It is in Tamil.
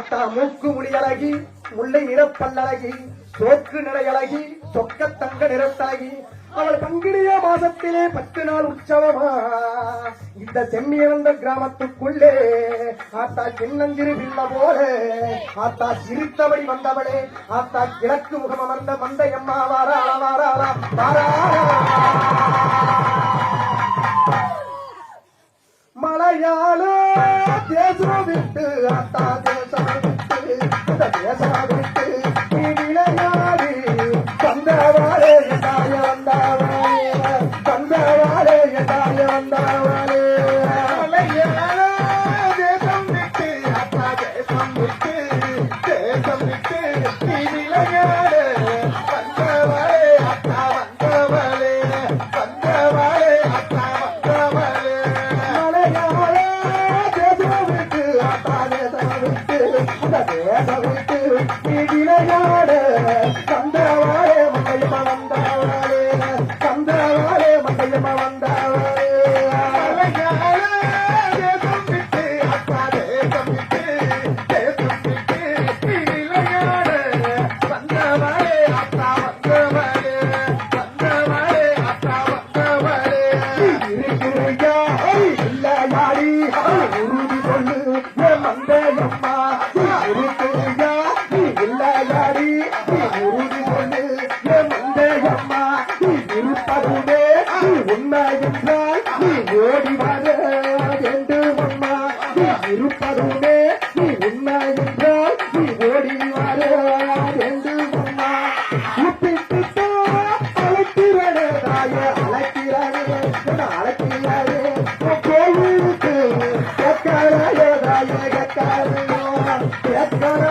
ஆத்தா மூக்கு முடி அழகி, முல்லை நிறப்பல்லழகி, சோக்கு நிலையழகி, சொக்க தங்க நிறத்தழகி, அவள் பங்கிடிய மாசத்திலே 10 நாள் உற்சவமா இந்த செம்மியவந்த கிராமத்துக்குள்ளே ஆத்தா சின்னஞ்சிறு பிள்ளை போல ஆத்தா சிரித்தபடி வந்தவளே, ஆத்தா கிழக்கு முகம் அமர்ந்த மந்தையம்மா வாரா வாரா வாரா. மலையாள தேசம் விட்டு ஆத்தா தேசம் விட்டு இந்த தேசம் விட்டு நீ விளையாடி வந்தவாளே எதாய வந்தவாளே, வந்தவாளே எதாய வந்தவாளே. மலையாள தேசம் விட்டு ஆத்தா தேசம் விட்டு தேசம் விட்டு நீ விளையாடு வந்தவாளே ஆத்தா வந்தவாளே, வந்தவாளே ஆத்தா வந்தவாளே. தேசவிட்டு நீ விளையாட கந்தவாளே மங்கையம்மா வந்தவாளே, கந்தவாளே மங்கையம்மா வந்தவாளே. தேசம் விட்டு அக்கா தேசம் விட்டு தேசம் விட்டு நீ விளையாட வந்தவாளே அக்கா வந்தவாளே, வந்தவாளே அக்கா வந்தவாளே. இருக்கிறையா இல்லையாடி உறுதி சொல்லு மந்தையம்மா, இருக்கிறையா இல்லையாடி உறுதி சொல்லு மந்தையம்மா. இருப்பதுமே உண்மை என்றால் நீ ஓடி வர வேண்டும் அம்மா, இருப்பதுமே உண்மை என்றால் நீ ஓடி வர வேண்டும் அம்மா. கூப்பிட்டு அழைக்கிறனே தாய அழைக்கிறானே அழைக்கிறாரே கோயிலுக்கு கேட்கிறாயே தாய கேட்காரையோ கேட்கார